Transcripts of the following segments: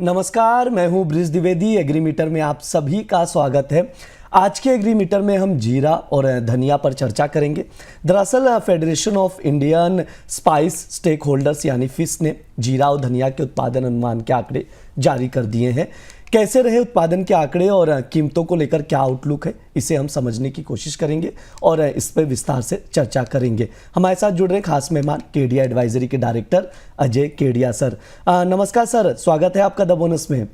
नमस्कार, मैं हूं ब्रिज द्विवेदी। एग्रीमीटर में आप सभी का स्वागत है। आज के एग्रीमीटर में हम जीरा और धनिया पर चर्चा करेंगे। दरअसल federation of Indian spice stakeholders यानी फिस ने जीरा और धनिया के उत्पादन अनुमान के आंकड़े जारी कर दिए हैं। कैसे रहे उत्पादन के आंकड़े और कीमतों को लेकर क्या आउटलुक है, इसे हम समझने की कोशिश करेंगे और इस पर विस्तार से चर्चा करेंगे। हमारे साथ जुड़ रहे खास मेहमान केडिया एडवाइजरी के डायरेक्टर अजय केडिया सर। नमस्कार सर, स्वागत है आपका द बोनस में।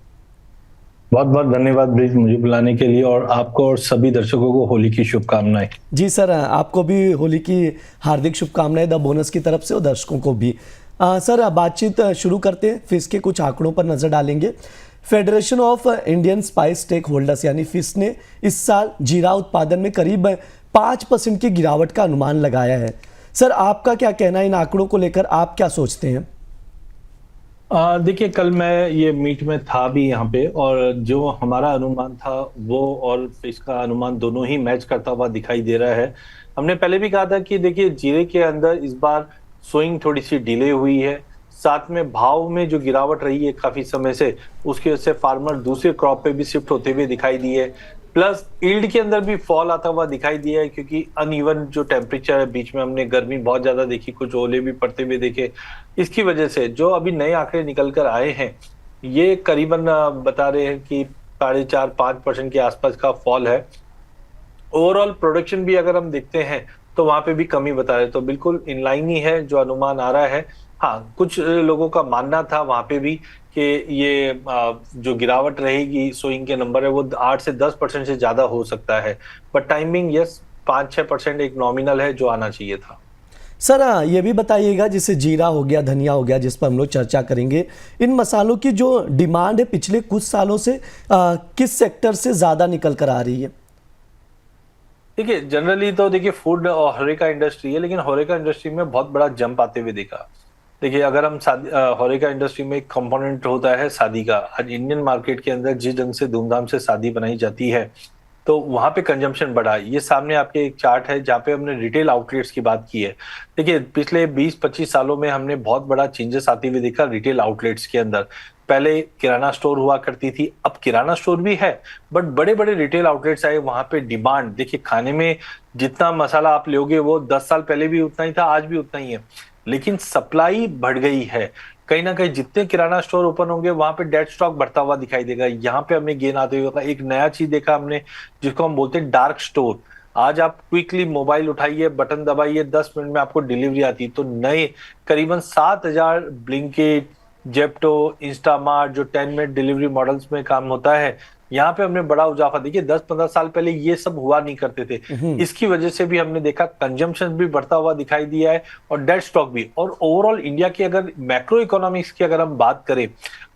बहुत बहुत धन्यवाद ब्रिज, मुझे बुलाने के लिए और आपको और सभी दर्शकों को होली की शुभकामनाएं। जी सर, आपको भी होली की हार्दिक शुभकामनाएं द बोनस की तरफ से और दर्शकों को भी। सर, बातचीत शुरू करते हैं। फिस के कुछ आंकड़ों पर नजर डालेंगे। Federation of Indian spice stakeholders यानी फिस ने इस साल जीरा उत्पादन में करीब 5% की गिरावट का अनुमान लगाया है। सर, आपका क्या कहना है इन आंकड़ों को लेकर? आप क्या सोचते हैं? देखिए, कल मैं ये मीट में था भी यहाँ पे, और जो हमारा अनुमान था वो और इसका अनुमान दोनों ही मैच करता हुआ दिखाई दे रहा है। हमने पहले भी कहा था कि देखिए, जीरे के अंदर इस बार स्विंग थोड़ी सी डिले हुई है, साथ में भाव में जो गिरावट रही है काफी समय से, उसकी वजह से फार्मर दूसरे क्रॉप पे भी शिफ्ट होते हुए दिखाई दिए, प्लस यील्ड के अंदर भी फॉल आता हुआ दिखाई दिया है, क्योंकि अनइवन जो टेम्परेचर है, बीच में हमने गर्मी बहुत ज्यादा देखी, कुछ ओले भी पड़ते हुए देखे। इसकी वजह से जो अभी नए आंकड़े निकल कर आए हैं, ये करीबन बता रहे हैं कि 4.5-5% के आसपास का फॉल है। ओवरऑल प्रोडक्शन भी अगर हम देखते हैं तो वहां पे भी कमी बता रहे, तो बिल्कुल इनलाइन ही है जो अनुमान आ रहा है। हाँ, कुछ लोगों का मानना था वहां पे भी कि ये जो गिरावट रहेगी सोइंग के नंबर है वो 8 से 10% से ज्यादा हो सकता है, बट टाइमिंग यस 5-6% एक नॉमिनल है जो आना चाहिए था। सर, ये भी बताइएगा, जैसे जीरा हो गया, धनिया हो गया, जिस पर हम लोग चर्चा करेंगे, इन मसालों की जो डिमांड है पिछले कुछ सालों से किस सेक्टर से ज्यादा निकल कर आ रही है? देखिए, जनरली तो देखिए फूड और होरेका इंडस्ट्री है, लेकिन होरेका इंडस्ट्री में बहुत बड़ा जंप आते हुए देखा। देखिए, अगर हम होरेका इंडस्ट्री में एक कंपोनेंट होता है शादी का। आज इंडियन मार्केट के अंदर जिस ढंग से धूमधाम से शादी बनाई जाती है, तो वहां पे कंजम्पशन बढ़ा। ये सामने आपके एक चार्ट है जहाँ पे हमने रिटेल आउटलेट्स की बात की है। देखिए, पिछले 20-25 सालों में हमने बहुत बड़ा चेंजेस आते हुए देखा रिटेल आउटलेट्स के अंदर। पहले किराना स्टोर हुआ करती थी, अब किराना स्टोर भी है, बट बड़े बड़े रिटेल आउटलेट्स आए। वहां पे डिमांड देखिए, खाने में जितना मसाला आप लोगे वो 10 साल पहले भी उतना ही था, आज भी उतना ही है, लेकिन सप्लाई बढ़ गई है। कहीं ना कहीं जितने किराना स्टोर ओपन होंगे वहां पे डेड स्टॉक बढ़ता हुआ दिखाई देगा। यहाँ पे हमें गेन आते हुए एक नया चीज देखा हमने, जिसको हम बोलते हैं डार्क स्टोर। आज आप क्विकली मोबाइल उठाइए, बटन दबाइए, 10 मिनट में आपको डिलीवरी आती है। तो नए करीबन 7,000 ब्लिंकिट, जेप्टो, इंस्टामार्ट जो 10 मिनट डिलीवरी मॉडल्स में काम होता है, यहाँ पे हमने बड़ा इजाफा। देखिए, 10-15 साल पहले ये सब हुआ नहीं करते थे। इसकी वजह से भी हमने देखा कंजम्पशन भी बढ़ता हुआ दिखाई दिया है और डेड स्टॉक भी। और ओवरऑल इंडिया की अगर मैक्रो इकोनॉमिक्स की अगर हम बात करें,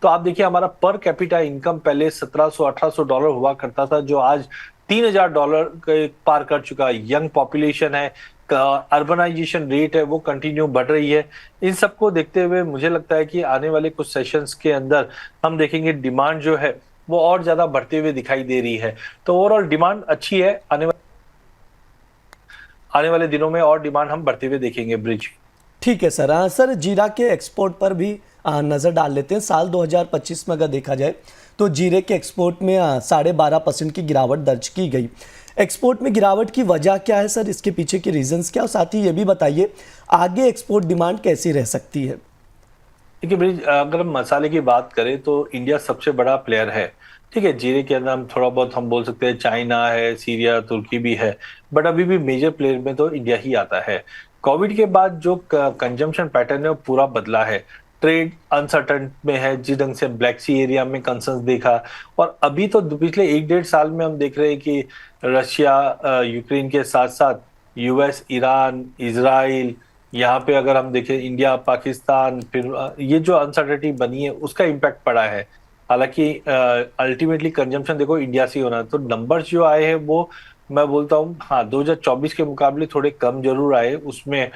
तो आप देखिए हमारा पर कैपिटा इनकम पहले $1,700-$1,800 हुआ करता था, जो आज $3,000 के पार कर चुका है। यंग पॉपुलेशन है, अर्बनाइजेशन रेट है वो कंटिन्यू बढ़ रही है। इन सबको देखते हुए मुझे लगता है कि आने वाले कुछ सेशंस के अंदर हम देखेंगे डिमांड जो है वो और ज्यादा बढ़ते हुए दिखाई दे रही है। तो ओवरऑल डिमांड अच्छी है, आने वाले दिनों में और डिमांड हम बढ़ते हुए देखेंगे ब्रिज। ठीक है सर। सर, जीरा के एक्सपोर्ट पर भी नज़र डाल लेते हैं। साल 2025 में अगर देखा जाए तो जीरे के एक्सपोर्ट में 12.5% की गिरावट दर्ज की गई। एक्सपोर्ट में गिरावट की वजह क्या है सर? इसके पीछे के रीजंस क्या, और साथ ही ये भी बताइए आगे एक्सपोर्ट डिमांड कैसी रह सकती है? देखिए ब्रिज, अगर हम मसाले की बात करें तो इंडिया सबसे बड़ा प्लेयर है। ठीक है, जीरे के अंदर हम थोड़ा बहुत हम बोल सकते हैं चाइना है, सीरिया, तुर्की भी है, बट अभी भी मेजर प्लेयर में तो इंडिया ही आता है। कोविड के बाद जो कंजम्पशन पैटर्न है वो पूरा बदला है। ट्रेड अनसर्टन में है, जिस ढंग से ब्लैक सी एरिया में कंसर्न्स देखा, और अभी तो पिछले 1-1.5 साल में हम देख रहे हैं कि रशिया यूक्रेन के साथ साथ यूएस, ईरान, इजराइल, यहाँ पे अगर हम देखें इंडिया, पाकिस्तान, फिर ये जो अनसर्टेनिटी बनी है उसका इम्पैक्ट पड़ा है। हालांकि अल्टीमेटली कंजम्पशन देखो इंडिया से ही होना है। तो नंबर्स जो आए हैं वो मैं बोलता हूँ, हाँ, 2024 के मुकाबले थोड़े कम जरूर आए। उसमें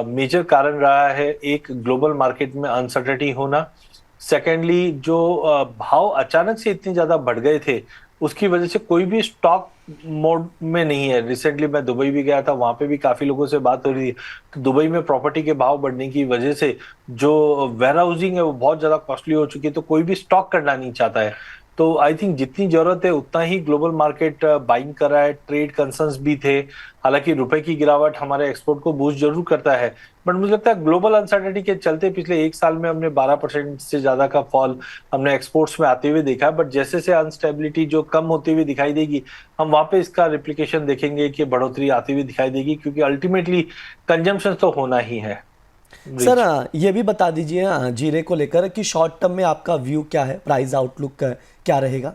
मेजर कारण रहा है एक ग्लोबल मार्केट में अनसर्टेनिटी होना। सेकेंडली जो भाव अचानक से इतने ज्यादा बढ़ गए थे, उसकी वजह से कोई भी स्टॉक मोड में नहीं है। रिसेंटली मैं दुबई भी गया था, वहां पे भी काफी लोगों से बात हो रही थी। तो दुबई में प्रॉपर्टी के भाव बढ़ने की वजह से जो वेयर हाउसिंग है वो बहुत ज्यादा कॉस्टली हो चुकी है, तो कोई भी स्टॉक करना नहीं चाहता है। तो आई थिंक जितनी जरूरत है उतना ही ग्लोबल मार्केट बाइंग कर रहा है। ट्रेड कंसर्न्स भी थे, हालांकि रुपए की गिरावट हमारे एक्सपोर्ट को बूस्ट जरूर करता है, बट मुझे लगता है ग्लोबल अनसर्टेनिटी के चलते पिछले एक साल में हमने 12% से ज्यादा का फॉल हमने एक्सपोर्ट्स में आते हुए देखा है। बट जैसे से अनस्टेबिलिटी जो कम होती हुई दिखाई देगी, हम वहां पे इसका रिप्लिकेशन देखेंगे कि बढ़ोतरी आती हुई दिखाई देगी, क्योंकि अल्टीमेटली कंजम्पशन तो होना ही है। Sir bridge. ये भी बता दीजिए जीरे को लेकर कि शॉर्ट टर्म में आपका व्यू क्या है, प्राइस आउटलुक क्या रहेगा?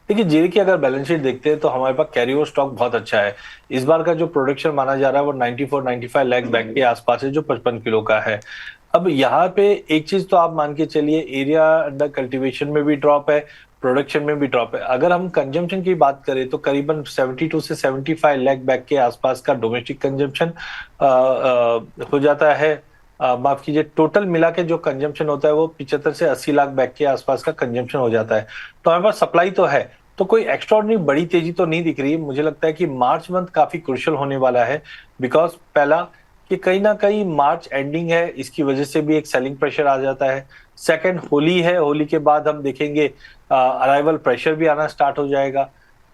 देखिए, जीरे की अगर बैलेंस शीट देखते हैं तो हमारे पास कैरी ओवर स्टॉक बहुत अच्छा है। इस बार का जो प्रोडक्शन माना जा रहा है वो 94-95 लाख बैग के आसपास है, जो 55 किलो का है। अब यहाँ पे एक चीज तो आप मान के चलिए, एरिया अंडर कल्टीवेशन में भी ड्रॉप है, प्रोडक्शन में भी ड्रॉप है। अगर हम कंजम्पशन की बात करें तो करीबन 72 से 75 लाख बैग के आसपास का डोमेस्टिक कंजम्पशन हो जाता है। माफ कीजिए, टोटल मिला के जो कंजम्पशन होता है वो 75 से 80 लाख बैग के आसपास का कंजम्पशन हो जाता है। तो हमारे पास सप्लाई तो है, तो कोई एक्स्ट्राऑर्डिनरी बड़ी तेजी तो नहीं दिख रही है। मुझे लगता है कि मार्च मंथ काफी क्रुशियल होने वाला है, बिकॉज पहला कि कहीं ना कहीं मार्च एंडिंग है, इसकी वजह से भी एक सेलिंग प्रेशर आ जाता है। सेकंड, होली है, होली के बाद हम देखेंगे अराइवल प्रेशर भी आना स्टार्ट हो जाएगा।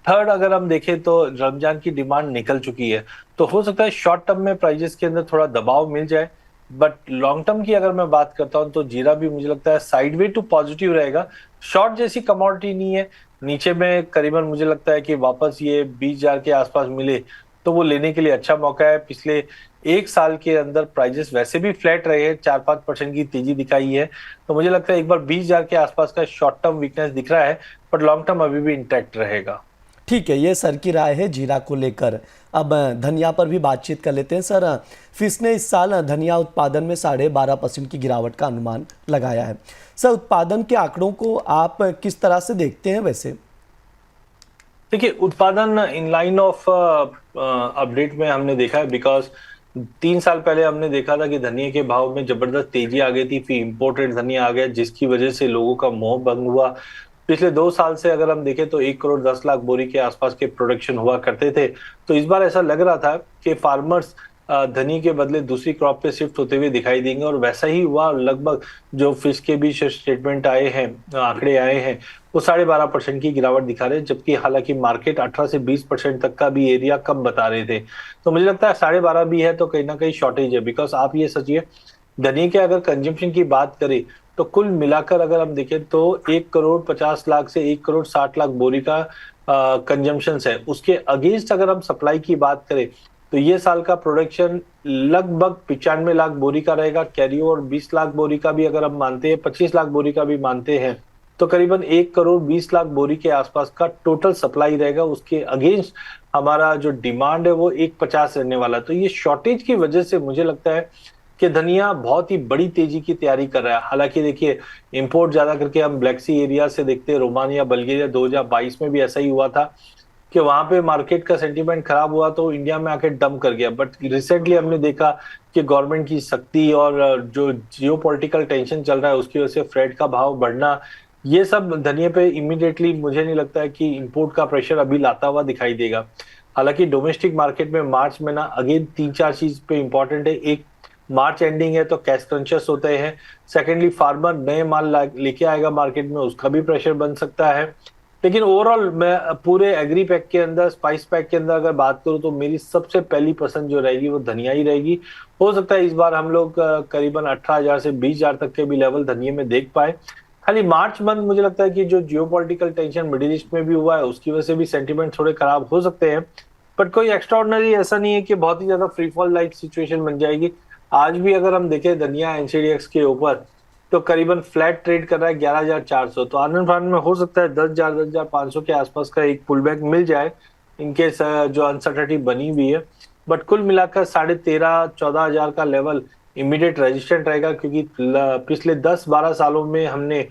थर्ड, अगर हम देखें तो रमजान की डिमांड निकल चुकी है, तो हो सकता है शॉर्ट टर्म में प्राइजेस के अंदर थोड़ा दबाव मिल जाए। बट लॉन्ग टर्म की अगर मैं बात करता हूं तो जीरा भी मुझे लगता है साइडवे टू पॉजिटिव रहेगा। शॉर्ट जैसी कमोडिटी नहीं है, नीचे में करीबन मुझे लगता है कि वापस ये 20,000 के आसपास मिले तो वो लेने के लिए अच्छा मौका है। पिछले एक साल के अंदर प्राइजेस वैसे भी फ्लैट रहे हैं, 4-5% की तेजी दिखाई है, तो मुझे लगता है एक बार 20,000 के आसपास का शॉर्ट टर्म वीकनेस दिख रहा है, बट लॉन्ग टर्म अभी भी इंटैक्ट रहेगा। ठीक है, ये सर की राय है जीरा को लेकर। अब धनिया पर भी बातचीत कर लेते हैं। सर फिश ने इस साल धनिया उत्पादन में 12.5% की गिरावट का अनुमान लगाया है। सर उत्पादन के आंकड़ों को आप किस तरह से देखते हैं वैसे? देखिए, उत्पादन इन लाइन ऑफ अपडेट में हमने देखा है, बिकॉज 3 साल पहले हमने देखा था कि धनिया के भाव में जबरदस्त तेजी आ गई थी, फिर इम्पोर्टेड धनिया आ गया जिसकी वजह से लोगों का मोह भंग हुआ। पिछले 2 साल से अगर हम देखें तो 1 करोड़ 10 लाख बोरी के आसपास के प्रोडक्शन हुआ करते थे। तो इस बार ऐसा लग रहा था कि फार्मर्स धनिया के बदले दूसरी क्रॉप पे शिफ्ट होते हुए दिखाई देंगे, और वैसा ही हुआ। लगभग जो फिश के भी स्टेटमेंट आए हैं, आंकड़े आए हैं, वो 12.5% की गिरावट दिखा रहे हैं, जबकि हालांकि मार्केट 18 से 20% तक का भी एरिया कम बता रहे थे। तो मुझे लगता है 12.5 भी है तो कहीं ना कहीं शॉर्टेज है, बिकॉज आप ये सोचिए, धनिया के अगर कंजम्पशन की बात करें तो कुल मिलाकर अगर हम देखें तो 1 करोड़ 50 लाख से 1 करोड़ 60 लाख बोरी का कंजम्पशन है। उसके अगेंस्ट अगर हम सप्लाई की बात करें तो ये साल का प्रोडक्शन लगभग 95 लाख बोरी का रहेगा। कैरी ओवर 20 लाख बोरी का भी अगर हम मानते हैं, 25 लाख बोरी का भी मानते हैं, तो करीबन 1 करोड़ 20 लाख बोरी के आसपास का टोटल सप्लाई रहेगा। उसके अगेंस्ट हमारा जो डिमांड है वो 150 रहने वाला। तो ये शॉर्टेज की वजह से मुझे लगता है कि धनिया बहुत ही बड़ी तेजी की तैयारी कर रहा है। हालांकि देखिए, इंपोर्ट ज्यादा करके हम ब्लैक सी एरिया से देखते हैं, रोमानिया बल्गेरिया, 2022 में भी ऐसा ही हुआ था कि वहां पे मार्केट का सेंटीमेंट खराब हुआ तो इंडिया में आके डंप कर गया। बट रिसेंटली हमने देखा कि गवर्नमेंट की सख्ती और जो जियोपॉलिटिकल टेंशन चल रहा है उसकी वजह से फ्रेट का भाव बढ़ना, ये सब धनिया पे इमीडिएटली मुझे नहीं लगता है कि इंपोर्ट का प्रेशर अभी लाता हुआ दिखाई देगा। हालांकि डोमेस्टिक मार्केट में मार्च में ना अगेन 3-4 चीज पे इंपॉर्टेंट है। एक, मार्च एंडिंग है तो कैश कॉन्शियस होते हैं। सेकेंडली, फार्मर नए माल लेके आएगा मार्केट में, उसका भी प्रेशर बन सकता है। लेकिन ओवरऑल मैं पूरे एग्री पैक के अंदर, स्पाइस पैक के अंदर अगर बात करूं तो मेरी सबसे पहली पसंद जो रहेगी वो धनिया ही रहेगी। हो सकता है इस बार हम लोग करीबन 18,000 से 20,000 तक के भी लेवल धनिया में देख पाए। खाली मार्च मंथ मुझे लगता है कि जो जियोपॉलिटिकल टेंशन मिडिल ईस्ट में भी हुआ है उसकी वजह से भी सेंटीमेंट थोड़े खराब हो सकते हैं। बट कोई एक्स्ट्राऑर्डिनरी ऐसा नहीं है कि बहुत ही ज्यादा फ्री फॉल लाइक सिचुएशन बन जाएगी। आज भी अगर हम देखें धनिया एनसीडीएक्स के ऊपर तो करीबन फ्लैट ट्रेड कर रहा है 11,400। तो आनंद फान में हो सकता है 10,000 10,500 के आसपास का एक पुल बैक मिल जाए, इनके जो अनसर्टेनिटी बनी हुई है। बट कुल मिलाकर 13,500 14,000 का लेवल इमीडिएट रेजिस्टेंट रहेगा, क्योंकि पिछले 10-12 सालों में हमने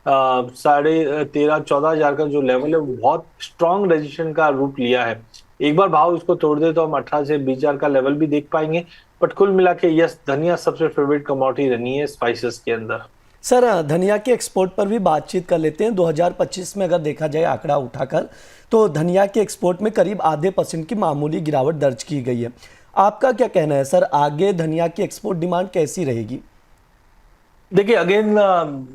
13,500 14,000 का जो लेवल है वो बहुत स्ट्रॉन्ग रेजिस्टेंस का रूप लिया है। एक बार भाव इसको तोड़ दे तो हम 18 से 20,000 का लेवल भी देख पाएंगे। बट कुल मिला के यस, धनिया सबसे फेवरेट कमोडिटी रही है स्पाइसेस के अंदर। सर धनिया के एक्सपोर्ट पर भी बातचीत कर लेते हैं। 2025 में अगर देखा जाए आंकड़ा उठाकर, तो धनिया के एक्सपोर्ट में करीब आधे % की मामूली गिरावट दर्ज की गई है। आपका क्या कहना है सर, आगे धनिया की एक्सपोर्ट डिमांड कैसी रहेगी? देखिए अगेन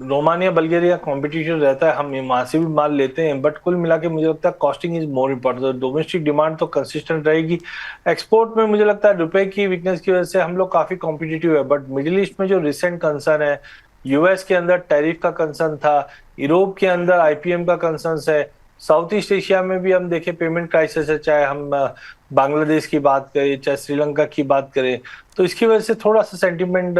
रोमानिया बल्गेरिया कंपटीशन रहता है, हम वहां से भी माल लेते हैं, बट कुल मिला के मुझे लगता है costing is more important. Domestic demand तो कंसिस्टेंट रहेगी। एक्सपोर्ट में मुझे लगता है रुपए की वीकनेस की वजह से हम लोग काफी कॉम्पिटिटिव है, बट मिडिल ईस्ट में जो रिसेंट कंसर्न है, यूएस के अंदर टैरिफ का कंसर्न था, यूरोप के अंदर आईपीएम का कंसर्न है, साउथ ईस्ट एशिया में भी हम देखें पेमेंट क्राइसिस है, चाहे हम बांग्लादेश की बात करें चाहे श्रीलंका की बात करें, तो इसकी वजह से थोड़ा सा सेंटीमेंट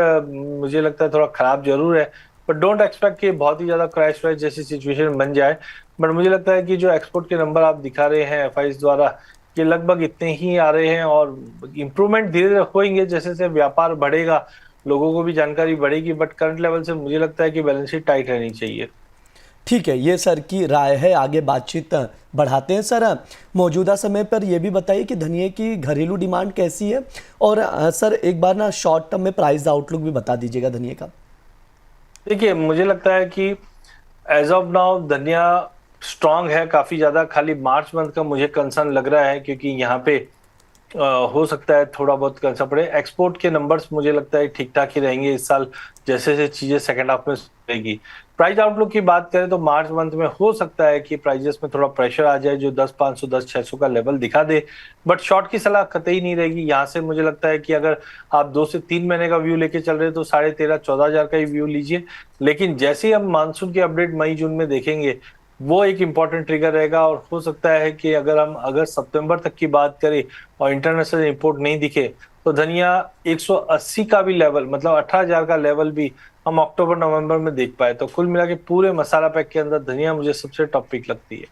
मुझे लगता है थोड़ा खराब जरूर है। बट डोंट एक्सपेक्ट कि बहुत ही ज्यादा क्रैश वैश जैसी सिचुएशन बन जाए। बट मुझे लगता है कि जो एक्सपोर्ट के नंबर आप दिखा रहे हैं एफआईज द्वारा, ये लगभग इतने ही आ रहे हैं, और इम्प्रूवमेंट धीरे धीरे होंगे जैसे जैसे व्यापार बढ़ेगा, लोगों को भी जानकारी बढ़ेगी। बट करंट लेवल से मुझे लगता है कि बैलेंस शीट टाइट रहनी चाहिए। ठीक है, ये सर की राय है। आगे बातचीत बढ़ाते हैं। सर मौजूदा समय पर यह भी बताइए कि धनिया की घरेलू डिमांड कैसी है, और सर एक बार ना शॉर्ट टर्म में प्राइस आउटलुक भी बता दीजिएगा धनिया का। देखिए मुझे लगता है कि एज ऑफ नाउ धनिया स्ट्रांग है काफी ज्यादा। खाली मार्च मंथ का मुझे कंसर्न लग रहा है, क्योंकि यहाँ पे हो सकता है थोड़ा बहुत कंसर्न पड़े। एक्सपोर्ट के नंबर्स मुझे लगता है ठीक ठाक ही रहेंगे इस साल, जैसे जैसे चीजें सेकंड हाफ में रहेगी। प्राइस आउटलुक की बात करें तो मार्च मंथ में हो सकता है कि प्राइजेस में थोड़ा प्रेशर आ जाए, जो 10,500 10,600 का लेवल दिखा दे। बट शॉर्ट की सलाह कतई नहीं रहेगी यहाँ से। मुझे लगता है कि अगर आप 2 से 3 महीने का व्यू लेके चल रहे हैं तो 13,500-14,000 का ही व्यू लीजिए। लेकिन जैसे ही हम मानसून की अपडेट मई जून में देखेंगे, वो एक इंपॉर्टेंट ट्रिगर रहेगा। और हो सकता है कि अगर हम अगस्त सितंबर तक की बात करें और इंटरनेशनल इंपोर्ट नहीं दिखे, तो धनिया 180 का भी लेवल, मतलब 18,000 का लेवल भी हम अक्टूबर नवंबर में देख पाए। तो कुल मिला के पूरे मसाला पैक के अंदर धनिया मुझे सबसे टॉप पिक लगती है।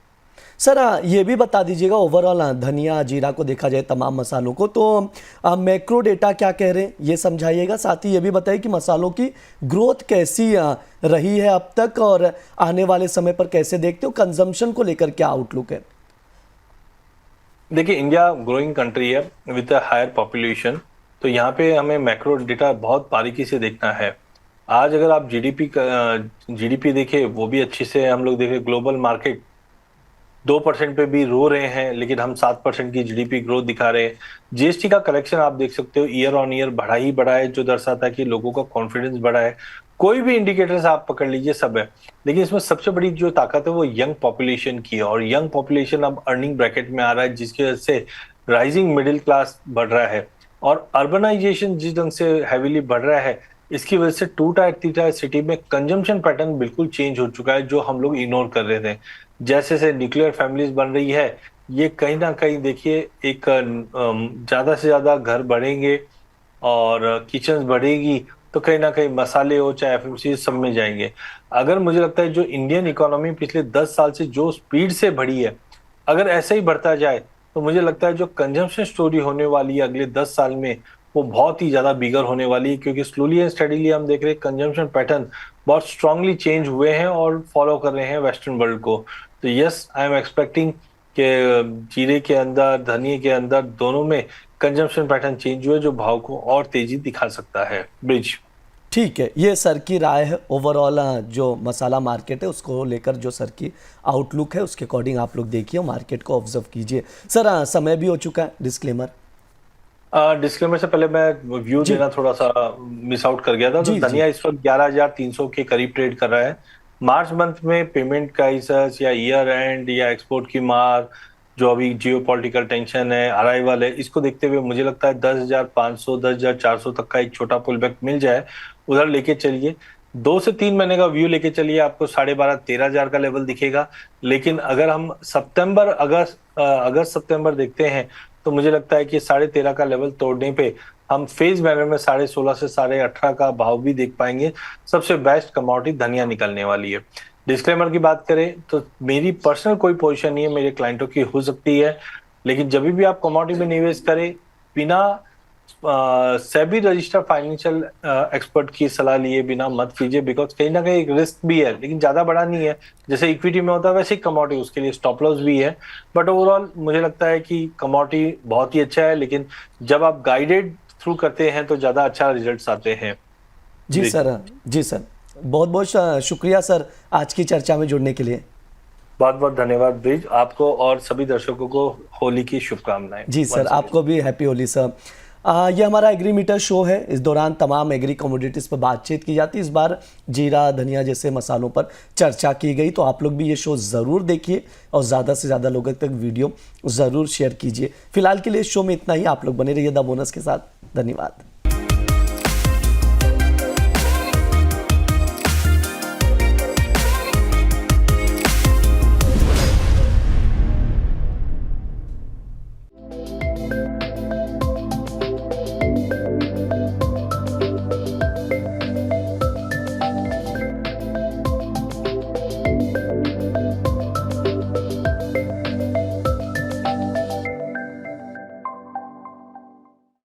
सर ये भी बता दीजिएगा, ओवरऑल धनिया जीरा को देखा जाए तमाम मसालों को, तो मैक्रो डेटा क्या कह रहे हैं ये समझाइएगा। साथ ही ये भी बताइए कि मसालों की ग्रोथ कैसी रही है अब तक, और आने वाले समय पर कैसे देखते हो, कंजम्पशन को लेकर क्या आउटलुक है? देखिए इंडिया ग्रोइंग कंट्री है विद अ हायर पॉपुलेशन, तो यहाँ पे हमें मैक्रो डेटा बहुत बारीकी से देखना है। आज अगर आप जीडीपी देखें, वो भी अच्छी से हम लोग देखें, ग्लोबल मार्केट 2% पे भी रो रहे हैं, लेकिन हम 7% की जीडीपी ग्रोथ दिखा रहे हैं। जीएसटी का कलेक्शन आप देख सकते हो ईयर ऑन ईयर बढ़ा ही बढ़ा है, जो दर्शाता है कि लोगों का कॉन्फिडेंस बढ़ा है। कोई भी इंडिकेटर्स आप पकड़ लीजिए, सब है। लेकिन इसमें सबसे बड़ी जो ताकत है वो यंग पॉपुलेशन की है, और यंग पॉपुलेशन अब अर्निंग ब्रैकेट में आ रहा है, जिसकी वजह से राइजिंग मिडिल क्लास बढ़ रहा है। और अर्बनाइजेशन जिस ढंग से हैवीली बढ़ रहा है, इसकी वजह से 2 टायर 3 टायर सिटी में कंजम्पशन पैटर्न बिल्कुल चेंज हो चुका है, जो हम लोग इग्नोर कर रहे थे। जैसे से न्यूक्लियर फैमिलीज बन रही है, ये कहीं ना कहीं देखिए एक ज्यादा से ज्यादा घर बढ़ेंगे और किचन बढ़ेगी, तो कहीं ना कहीं मसाले हो चाहे एफएमसीजी सब में जाएंगे। अगर मुझे लगता है जो इंडियन इकोनॉमी पिछले 10 साल से जो स्पीड से बढ़ी है, अगर ऐसे ही बढ़ता जाए, तो मुझे लगता है जो कंजम्पशन स्टोरी होने वाली है अगले 10 साल में, वो बहुत ही ज्यादा बिगर होने वाली है। क्योंकि स्लोली एंड स्टडीली हम देख रहे हैं कंजम्पशन पैटर्न बहुत स्ट्रांगली चेंज हुए हैं और फॉलो कर रहे हैं वेस्टर्न वर्ल्ड को। तो यस, आई एम एक्सपेक्टिंग कि जीरे के अंदर धनिया के अंदर दोनों में कंजम्पशन पैटर्न चेंज हुए, जो भाव को और तेजी दिखा सकता है। ब्रिज। ठीक है, ये सर की राय है। ओवरऑल जो मसाला मार्केट है उसको लेकर जो सर की आउटलुक है, उसके अकॉर्डिंग आप लोग देखिए, मार्केट को ऑब्जर्व कीजिए। सर समय भी हो चुका है, डिस्क्लेमर। डिस्क्लेमर से पहले मैं व्यू देना थोड़ा सा मिस आउट कर गया था। तो धनिया इस वक्त 11,300 के करीब ट्रेड कर रहा है। मार्च मंथ में पेमेंट क्राइसिस या ईयर एंड या एक्सपोर्ट की मार, जो अभी जियोपॉलिटिकल टेंशन है, अराइवल है, इसको देखते हुए मुझे लगता है 10,500 10,400 तक का एक छोटा पुल बैक मिल जाए, उधर लेके चलिए। 2 से 3 महीने का व्यू लेके चलिए, आपको 12,500-13,000 का लेवल दिखेगा। लेकिन अगर हम अगस्त सितंबर देखते हैं, तो मुझे लगता है कि 13,500 का लेवल तोड़ने पे हम फेज मैनर में 16.5 से 18.5 का भाव भी देख पाएंगे। सबसे बेस्ट कमोडिटी धनिया निकलने वाली है। डिस्क्लेमर की बात करें तो मेरी पर्सनल कोई पोजीशन नहीं है, मेरे क्लाइंटों की हो सकती है। लेकिन जब भी आप कमोडिटी में निवेश करें, बिना सेबी रजिस्टर्ड फाइनेंशियल एक्सपर्ट की सलाह लिए बिना मत कीजिए, बिकॉज कहीं ना कहीं एक रिस्क भी है, लेकिन ज्यादा बड़ा नहीं है। जैसे इक्विटी में होता है वैसे ही कमोडिटी, उसके लिए स्टॉप लॉस भी है। बट ओवरऑल मुझे लगता है कि कमोडिटी बहुत ही अच्छा है, लेकिन जब आप गाइडेड थ्रू करते हैं तो ज्यादा अच्छा रिजल्ट्स आते हैं। जी सर, जी सर। बहुत बहुत शुक्रिया सर आज की चर्चा में जुड़ने के लिए। बहुत बहुत धन्यवाद ब्रिज, आपको और सभी दर्शकों को होली की शुभकामनाएं। जी सर, आपको भी हैप्पी होली सर। ये हमारा एग्री मीटर शो है। इस दौरान तमाम एग्री कमोडिटीज़ पर बातचीत की जाती है। इस बार जीरा धनिया जैसे मसालों पर चर्चा की गई। तो आप लोग भी ये शो ज़रूर देखिए और ज़्यादा से ज़्यादा लोगों तक वीडियो ज़रूर शेयर कीजिए। फिलहाल के लिए इस शो में इतना ही। आप लोग बने रहिए द बोनस के साथ। धन्यवाद।